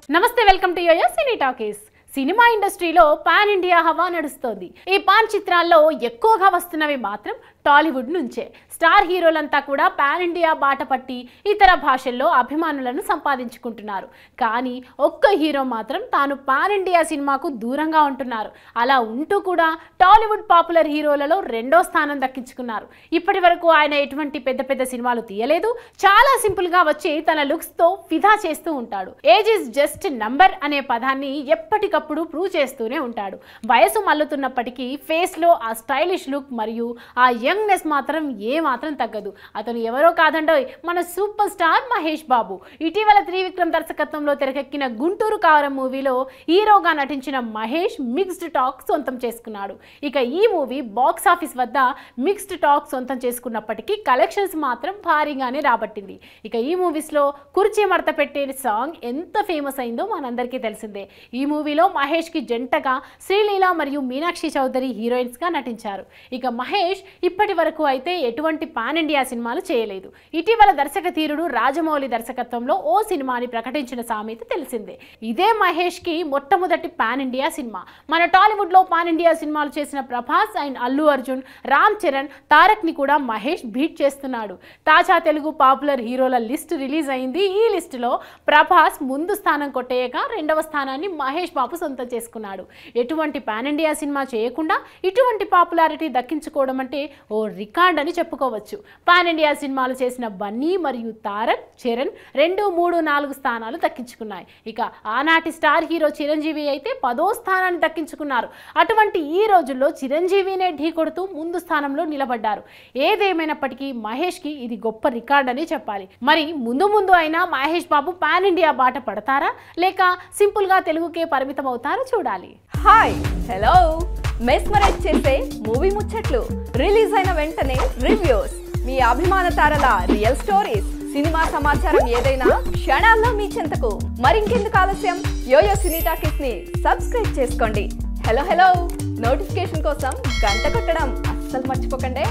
నమస్తే welcome to YoYo Cine Talkies. Cinema ఇండస్ట్రీలో pan India హవా నడుస్తోంది. ఈ పాన్ చిత్రాల్లో ఎక్కువగా వస్తున్నవి మాత్రం టాలీవుడ్ నుంచే. స్టార్ హీరోలంతా కూడా పాన్ ఇండియా బాట పట్టి ఇతర భాషల్లో అభిమానులను సంపాదించుకుంటున్నారు. కానీ ఒక్క హీరో మాత్రం తాను పాన్ ఇండియా సినిమాకు దూరంగా ఉంటున్నారు. అలా ఉంటూ కూడా టాలీవుడ్ పాపులర్ హీరోలలో 2వ స్థానం దక్కించుకున్నారు. ఇప్పటి వరకు ఆయన ఎటువంటి పెద్ద పెద్ద సినిమాలు తీయలేదు. చాలా సింపుల్ గా వచ్చి తన లుక్స్ తో ఫిదా చేస్తూ ఉంటాడు. ఏజ్ ఇస్ జస్ట్ నంబర్ అనే పదాన్ని ఎప్పటికప్పుడు ప్రూవ్ చేస్తూనే ఉంటాడు. వయసు మల్లుతున్నప్పటికీ ఫేస్ లో ఆ స్టైలిష్ లుక్ మరియు ఆ యంగ్నెస్ మాత్రం ఏమాత్రం తగ్గదు. అతను ఎవరో కాదండోయ్, మన సూపర్ స్టార్ మహేష్ బాబు. ఇటీవల త్రివిక్రమ్ దర్శకత్వంలో తెరకెక్కిన గుంటూరు కారం మూవీలో హీరోగా నటించిన మహేష్ మిక్స్డ్ టాక్ సొంతం చేసుకున్నాడు. ఇక ఈ మూవీ బాక్స్ ఆఫీస్ వద్ద మిక్స్డ్ టాక్ సొంతం చేసుకున్నప్పటికీ కలెక్షన్స్ మాత్రం భారీగానే రాబట్టింది. ఇక ఈ మూవీస్ లో కుర్చీ మడత పెట్టే సాంగ్ ఎంత ఫేమస్ అయిందో మనందరికీ తెలిసిందే. ఈ మూవీలో మహేష్ కి జంటగా శ్రీలీల మరియు మీనాక్షి చౌదరి హీరోయిన్స్ గా నటించారు. ఇక మహేష్ ఇప్పటి వరకు అయితే ఎటువంటి పాన్ ఇండియా సినిమాలు చేయలేదు. ఇటీవల దర్శక ధీరుడు రాజమౌళి దర్శకత్వంలో ఓ సినిమాని ప్రకటించిన సామెత తెలిసిందే. ఇదే మహేష్ కి మొట్టమొదటి పాన్ ఇండియా సినిమా. మన టాలీవుడ్ లో పాన్ ఇండియా సినిమాలు చేసిన ప్రభాస్ అండ్ అల్లు అర్జున్, రామ్ చరణ్, తారక్ ని కూడా మహేష్ బీట్ చేస్తున్నాడు. తాజా తెలుగు పాపులర్ హీరోల లిస్ట్ రిలీజ్ అయింది. ఈ లిస్టులో ప్రభాస్ ముందు స్థానం కొట్టేయగా 2వ స్థానాన్ని మహేష్ బాబు సొంతం చేసుకున్నాడు. ఎటువంటి పాన్ ఇండియా సినిమా చేయకుండా ఇటువంటి పాపులారిటీ దక్కించుకోవడం అంటే ఓ రికార్డ్ అని చెప్పుకోవచ్చు. పాన్ ఇండియా సినిమాలు చేసిన బన్నీ మరియు తారక్, చరణ్ 2, 3, 4 స్థానాలు దక్కించుకున్నాయి. ఇక ఆనాటి స్టార్ హీరో చిరంజీవి అయితే 10వ స్థానాన్ని దక్కించుకున్నారు. అటువంటి ఈ రోజుల్లో చిరంజీవినే ఢీ కొడుతూ ముందు స్థానంలో నిలబడ్డారు. ఏదేమైనప్పటికీ మహేష్ కి ఇది గొప్ప రికార్డ్ అని చెప్పాలి. మరి ముందు ముందు అయినా మహేష్ బాబు పాన్ ఇండియా బాట పడతారా లేక సింపుల్ గా తెలుగుకే పరిమితం అవుతారో చూడాలి. హాయ్, హలో, మెస్మరైజ్ చేసే మూవీ ముచ్చట్లు, రిలీజ్ అయిన వెంటనే రివ్యూస్, మీ అభిమాన తారల రియల్ స్టోరీస్, సినిమా సమాచారం ఏదైనా క్షణాల్లో మీ చెంతకు. మరింకెందుకు ఆలస్యం, యోయో సినీ టాకీస్ ని సబ్స్క్రైబ్ చేసుకోండి. హలో హలో నోటిఫికేషన్ కోసం గంట కొట్టడం అస్సలు మర్చిపోకండి.